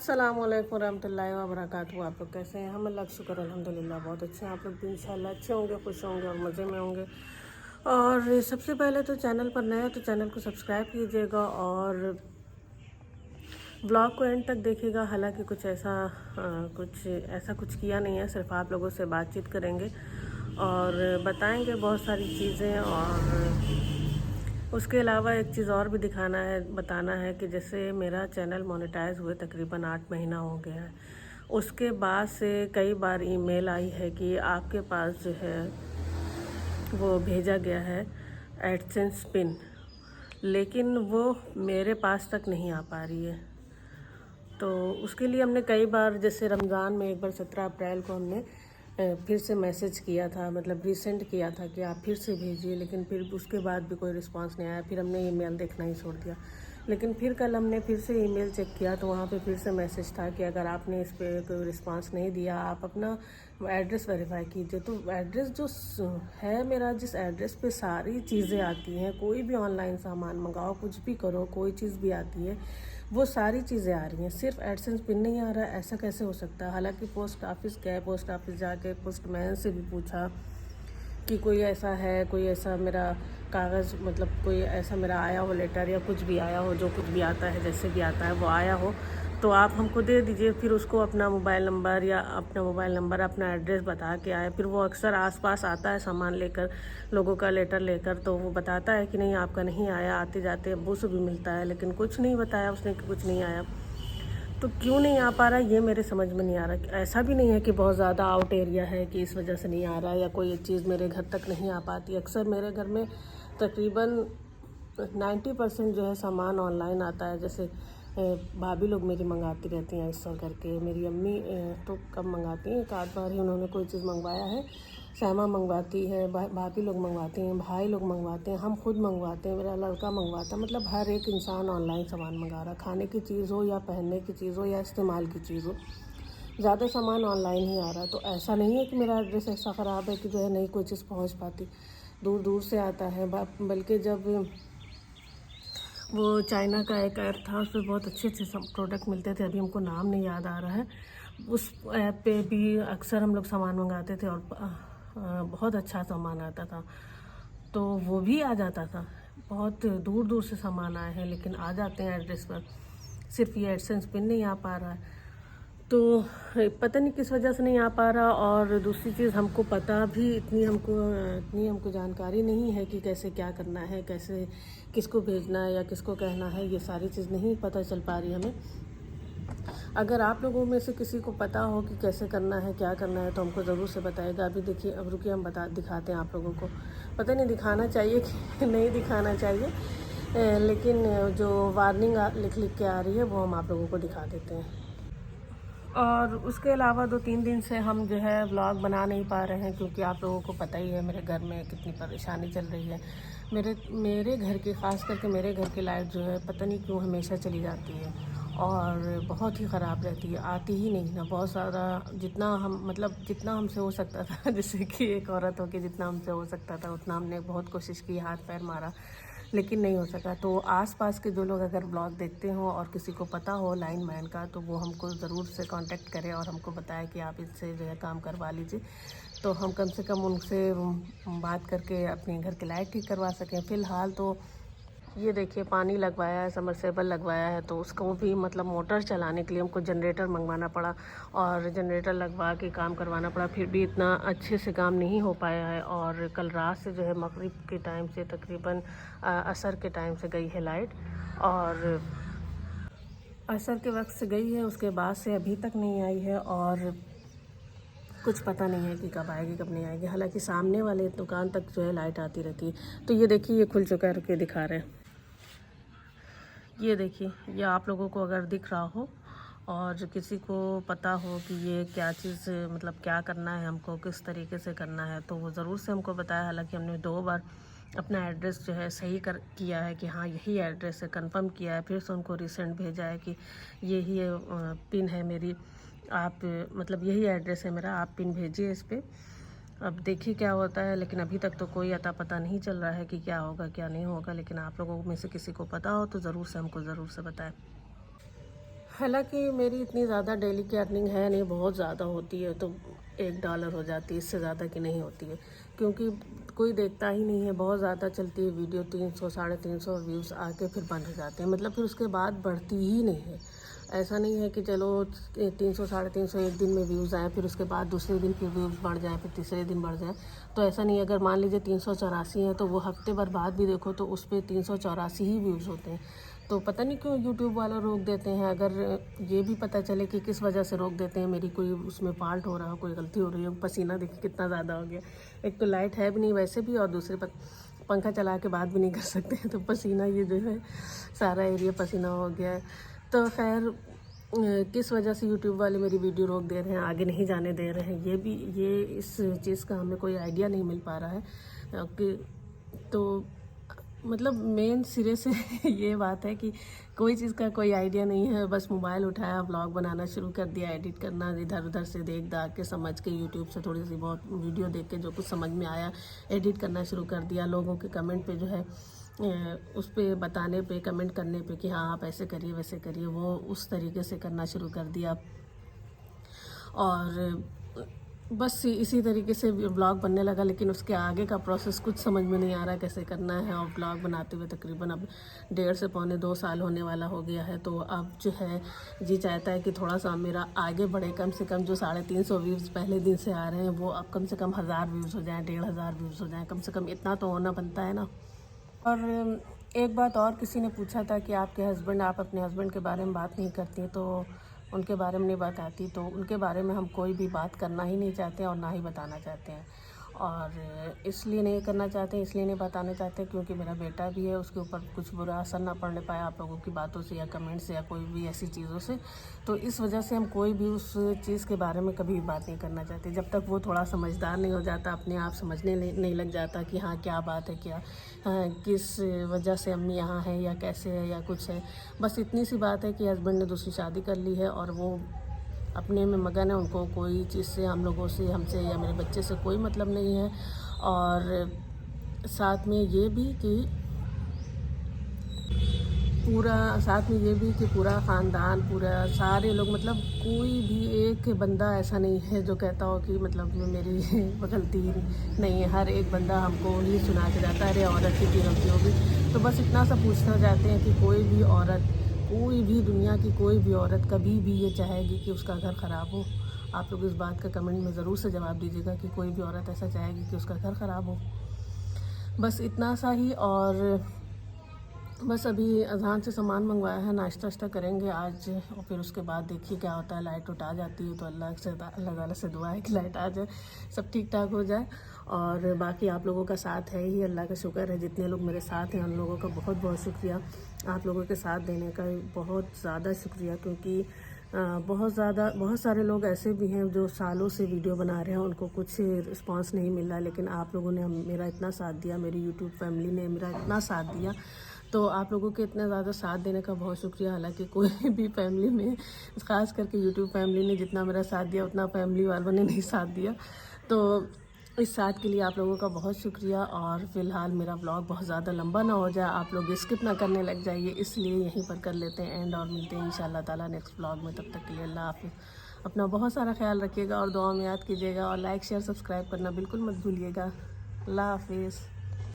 अस्सलाम वालेकुम रहमतुल्लाहि व बरकातहू। आप लोग कैसे हैं? हम अल्लाह का शुक्र अल्हम्दुलिल्लाह बहुत अच्छे हैं। आप लोग भी इंशाल्लाह अच्छे होंगे, खुश होंगे और मज़े में होंगे। और सबसे पहले तो चैनल पर नए हैं तो चैनल को सब्सक्राइब कीजिएगा और ब्लॉग को एंड तक देखिएगा। हालांकि कुछ ऐसा कुछ किया नहीं है, सिर्फ आप लोगों से बातचीत करेंगे और बताएंगे बहुत सारी चीज़ें। और उसके अलावा एक चीज़ और भी बताना है कि जैसे मेरा चैनल मोनेटाइज हुए तकरीबन 8 महीना हो गया है। उसके बाद से कई बार ईमेल आई है कि आपके पास जो है वो भेजा गया है एडसेंस पिन, लेकिन वो मेरे पास तक नहीं आ पा रही है। तो उसके लिए हमने कई बार, जैसे रमज़ान में एक बार 17 अप्रैल को हमने फिर से मैसेज किया था, मतलब रीसेंड किया था कि आप फिर से भेजिए, लेकिन फिर उसके बाद भी कोई रिस्पांस नहीं आया। फिर हमने ईमेल देखना ही छोड़ दिया। लेकिन फिर कल हमने फिर से ईमेल चेक किया तो वहाँ पे फिर से मैसेज था कि अगर आपने इस पर कोई रिस्पांस नहीं दिया, आप अपना एड्रेस वेरीफाई कीजिए। तो एड्रेस जो है मेरा, जिस एड्रेस पे सारी चीज़ें आती हैं, कोई भी ऑनलाइन सामान मंगाओ, कुछ भी करो, कोई चीज़ भी आती है, वो सारी चीज़ें आ रही हैं, सिर्फ एडसेंस पिन नहीं आ रहा है। ऐसा कैसे हो सकता है? हालांकि पोस्ट ऑफिस गए, पोस्ट ऑफिस जाके पोस्टमैन से भी पूछा कि कोई ऐसा है, कोई ऐसा मेरा कागज़, मतलब कोई ऐसा मेरा आया हो लेटर या कुछ भी आया हो, जो कुछ भी आता है, जैसे भी आता है वो आया हो तो आप हमको दे दीजिए। फिर उसको अपना मोबाइल नंबर अपना एड्रेस बता के आए। फिर वो अक्सर आसपास आता है सामान लेकर, लोगों का लेटर लेकर, तो वो बताता है कि नहीं आपका नहीं आया। आते जाते अब्बू से भी मिलता है, लेकिन कुछ नहीं बताया उसने कि कुछ नहीं आया। तो क्यों नहीं आ पा रहा ये मेरे समझ में नहीं आ रहा। ऐसा भी नहीं है कि बहुत ज़्यादा आउट एरिया है कि इस वजह से नहीं आ रहा, या कोई चीज़ मेरे घर तक नहीं आ पाती। अक्सर मेरे घर में तकरीबन 90% जो है सामान ऑनलाइन आता है। जैसे भाभी लोग मेरी मंगाती रहती हैं ऐसा करके। मेरी अम्मी तो कम मंगाती हैं, एक आध बार ही उन्होंने कोई चीज़ मंगवाया है। सैमा मंगवाती है, भाभी लोग मंगवाते हैं, भाई लोग मंगवाते हैं, हम खुद मंगवाते हैं, मेरा लड़का मंगवाता है। मतलब हर एक इंसान ऑनलाइन सामान मंगा रहा है, खाने की चीज़ हो या पहनने की चीज़ हो या इस्तेमाल की चीज़ हो, ज़्यादा सामान ऑनलाइन ही आ रहा है। तो ऐसा नहीं है कि मेरा एड्रेस ऐसा ख़राब है कि जो है नहीं कोई चीज़ पहुंच पाती, दूर दूर से आता है। बल्कि जब वो चाइना का एक ऐप था, उस पर बहुत अच्छे अच्छे सब प्रोडक्ट मिलते थे, अभी हमको नाम नहीं याद आ रहा है। उस ऐप पे भी अक्सर हम लोग सामान मंगाते थे और बहुत अच्छा सामान आता था, तो वो भी आ जाता था। बहुत दूर दूर से सामान आए हैं लेकिन आ जाते हैं एड्रेस पर, सिर्फ ये एडसेंस पिन नहीं आ पा रहा है। तो पता नहीं किस वजह से नहीं आ पा रहा। और दूसरी चीज़, हमको पता भी इतनी हमको जानकारी नहीं है कि कैसे क्या करना है, कैसे किसको भेजना है या किसको कहना है, ये सारी चीज़ नहीं पता चल पा रही हमें। अगर आप लोगों में से किसी को पता हो कि कैसे करना है, क्या करना है, तो हमको ज़रूर से बताइएगा। अभी देखिए, अब रुकिए हम दिखाते हैं आप लोगों को। पता नहीं दिखाना चाहिए कि नहीं दिखाना चाहिए, लेकिन जो वार्निंग लिख के आ रही है वो हम आप लोगों को दिखा देते हैं। और उसके अलावा 2-3 दिन से हम जो है व्लॉग बना नहीं पा रहे हैं, क्योंकि आप लोगों को पता ही है मेरे घर में कितनी परेशानी चल रही है। मेरे घर की, ख़ास करके मेरे घर की लाइट जो है पता नहीं क्यों हमेशा चली जाती है और बहुत ही ख़राब रहती है, आती ही नहीं ना। बहुत सारा जितना हमसे हो सकता था जैसे कि एक औरत हो के जितना हमसे हो सकता था उतना हमने बहुत कोशिश की, हाथ पैर मारा, लेकिन नहीं हो सका। तो आसपास के जो लोग अगर ब्लॉग देखते हो और किसी को पता हो लाइन मैन का, तो वो हमको ज़रूर से कांटेक्ट करें और हमको बताएं कि आप इससे जो है काम करवा लीजिए, तो हम कम से कम उनसे बात करके अपने घर की लाइट ठीक करवा सकें। फ़िलहाल तो ये देखिए, पानी लगवाया है, समरसेबल लगवाया है, तो उसको भी मतलब मोटर चलाने के लिए हमको जनरेटर मंगवाना पड़ा और जनरेटर लगवा के काम करवाना पड़ा। फिर भी इतना अच्छे से काम नहीं हो पाया है। और कल रात से जो है मगरिब के टाइम से तकरीबन असर के टाइम से गई है लाइट, और असर के वक्त से गई है, उसके बाद से अभी तक नहीं आई है और कुछ पता नहीं है कि कब आएगी कब नहीं आएगी। हालांकि सामने वाले दुकान तक जो है लाइट आती रहती है। तो ये देखिए, ये खुल चुका है, रुके दिखा रहे हैं। ये देखिए, ये आप लोगों को अगर दिख रहा हो और किसी को पता हो कि ये क्या चीज़, मतलब क्या करना है हमको, किस तरीके से करना है, तो वो ज़रूर से हमको बताया। हालांकि हमने 2 बार अपना एड्रेस जो है सही किया है कि हाँ यही एड्रेस है, कंफर्म किया है, फिर से उनको रिसेंट भेजा है कि यही पिन है मेरी, आप मतलब यही एड्रेस है मेरा, आप पिन भेजिए इस पर। अब देखिए क्या होता है, लेकिन अभी तक तो कोई अता पता नहीं चल रहा है कि क्या होगा क्या नहीं होगा। लेकिन आप लोगों में से किसी को पता हो तो ज़रूर से हमको ज़रूर से बताएं। हालांकि मेरी इतनी ज़्यादा डेली की अर्निंग है नहीं, बहुत ज़्यादा होती है तो $1 हो जाती है, इससे ज़्यादा की नहीं होती है, क्योंकि कोई देखता ही नहीं है। बहुत ज़्यादा चलती है वीडियो, 300 350 व्यूज़ आके फिर बंद हो जाते हैं, मतलब फिर उसके बाद बढ़ती ही नहीं है। ऐसा नहीं है कि चलो 300 350 एक दिन में व्यूज़ आए, फिर उसके बाद दूसरे दिन फिर व्यूज़ बढ़ जाए, फिर तीसरे दिन बढ़ जाए, तो ऐसा नहीं है। अगर मान लीजिए 384 है तो वो हफ्ते भर बाद भी देखो तो उस पर 384 ही व्यूज़ होते हैं। तो पता नहीं क्यों यूट्यूब वाला रोक देते हैं। अगर ये भी पता चले कि किस वजह से रोक देते हैं, मेरी कोई उसमें फॉल्ट हो रहा हो, कोई गलती हो रही है। पसीना देखिए कितना ज़्यादा हो गया, एक तो लाइट है भी नहीं वैसे भी, और दूसरे पर पंखा चला के बात भी नहीं कर सकते हैं, तो पसीना ये जो है सारा एरिया पसीना हो गया है। तो खैर किस वजह से यूट्यूब वाले मेरी वीडियो रोक दे रहे हैं, आगे नहीं जाने दे रहे हैं, ये इस चीज़ का हमें कोई आइडिया नहीं मिल पा रहा है कि तो मतलब मेन सिरे से ये बात है कि कोई चीज़ का कोई आइडिया नहीं है। बस मोबाइल उठाया, व्लॉग बनाना शुरू कर दिया, एडिट करना इधर उधर से देख दाख के, समझ के यूट्यूब से थोड़ी सी बहुत वीडियो देख के जो कुछ समझ में आया एडिट करना शुरू कर दिया। लोगों के कमेंट पे जो है उस पे बताने पे, कमेंट करने पे कि हाँ आप ऐसे करिए वैसे करिए, वो उस तरीके से करना शुरू कर दिया। और बस इसी तरीके से ब्लॉग बनने लगा, लेकिन उसके आगे का प्रोसेस कुछ समझ में नहीं आ रहा कैसे करना है। और ब्लॉग बनाते हुए तकरीबन अब 1.5 से पौने 2 साल होने वाला हो गया है। तो अब जो है जी चाहता है कि थोड़ा सा मेरा आगे बढ़े, कम से कम जो 350 व्यूज़ पहले दिन से आ रहे हैं वो अब कम से कम 1000 व्यूज़ हो जाएँ, 1500 व्यूज़ हो जाएँ, कम से कम इतना तो होना बनता है ना। और एक बात और, किसी ने पूछा था कि आपके हस्बैंड, आप अपने हस्बैंड के बारे में बात नहीं करती, तो उनके बारे में नहीं बताती। तो उनके बारे में हम कोई भी बात करना ही नहीं चाहते और ना ही बताना चाहते हैं। और इसलिए नहीं करना चाहते, इसलिए नहीं बताना चाहते क्योंकि मेरा बेटा भी है, उसके ऊपर कुछ बुरा असर ना पड़ने पाए आप लोगों की बातों से या कमेंट से या कोई भी ऐसी चीज़ों से। तो इस वजह से हम कोई भी उस चीज़ के बारे में कभी भी बात नहीं करना चाहते, जब तक वो थोड़ा समझदार नहीं हो जाता, अपने आप समझने नहीं लग जाता कि हाँ क्या बात है, क्या किस वजह से अम्मी यहाँ है या कैसे है या कुछ है। बस इतनी सी बात है कि हस्बैंड ने दूसरी शादी कर ली है और वो अपने में मगन है, उनको कोई चीज़ से, हम लोगों से, हमसे या मेरे बच्चे से कोई मतलब नहीं है। और साथ में ये भी कि पूरा ख़ानदान, पूरा सारे लोग, मतलब कोई भी एक बंदा ऐसा नहीं है जो कहता हो कि मतलब मेरी गलती नहीं है। हर एक बंदा हमको ही सुना के जाता है, अरे औरत की गलती होगी। तो बस इतना सा पूछना चाहते हैं कि कोई भी औरत, कोई भी दुनिया की कोई भी औरत कभी भी ये चाहेगी कि उसका घर ख़राब हो? आप लोग इस बात का कमेंट में ज़रूर से जवाब दीजिएगा कि कोई भी औरत ऐसा चाहेगी कि उसका घर ख़राब हो? बस इतना सा ही। और बस अभी अज़ान से सामान मंगवाया है, नाश्ता वाश्ता करेंगे आज, और फिर उसके बाद देखिए क्या होता है। लाइट उठ आ जाती है तो अल्लाह ताला से दुआ है कि लाइट आ जाए, सब ठीक ठाक हो जाए। और बाकी आप लोगों का साथ है ही, अल्लाह का शुक्र है। जितने लोग मेरे साथ हैं उन लोगों का बहुत बहुत शुक्रिया। आप लोगों के साथ देने का बहुत ज़्यादा शुक्रिया, क्योंकि बहुत सारे लोग ऐसे भी हैं जो सालों से वीडियो बना रहे हैं, उनको कुछ रिस्पांस नहीं मिल रहा, लेकिन आप लोगों ने मेरा इतना साथ दिया, मेरी यूट्यूब फैमिली ने मेरा इतना साथ दिया। तो आप लोगों के इतना ज़्यादा साथ देने का बहुत शुक्रिया। हालांकि कोई भी फैमिली में, ख़ास करके यूट्यूब फैमिली ने जितना मेरा साथ दिया उतना फैमिली वालों ने नहीं साथ दिया। तो इस साथ के लिए आप लोगों का बहुत शुक्रिया। और फ़िलहाल मेरा ब्लॉग बहुत ज़्यादा लंबा ना हो जाए, आप लोग स्किप ना करने लग जाइए, इसलिए यहीं पर कर लेते हैं एंड, और मिलते हैं इंशाल्लाह ताला नेक्स्ट ब्लॉग में। तब तक के लिए अल्लाह हाफ़िज़। अपना बहुत सारा ख्याल रखिएगा और दुआ में याद कीजिएगा, और लाइक शेयर सब्सक्राइब करना बिल्कुल मत भूलिएगा। अल्लाह हाफ़िज़।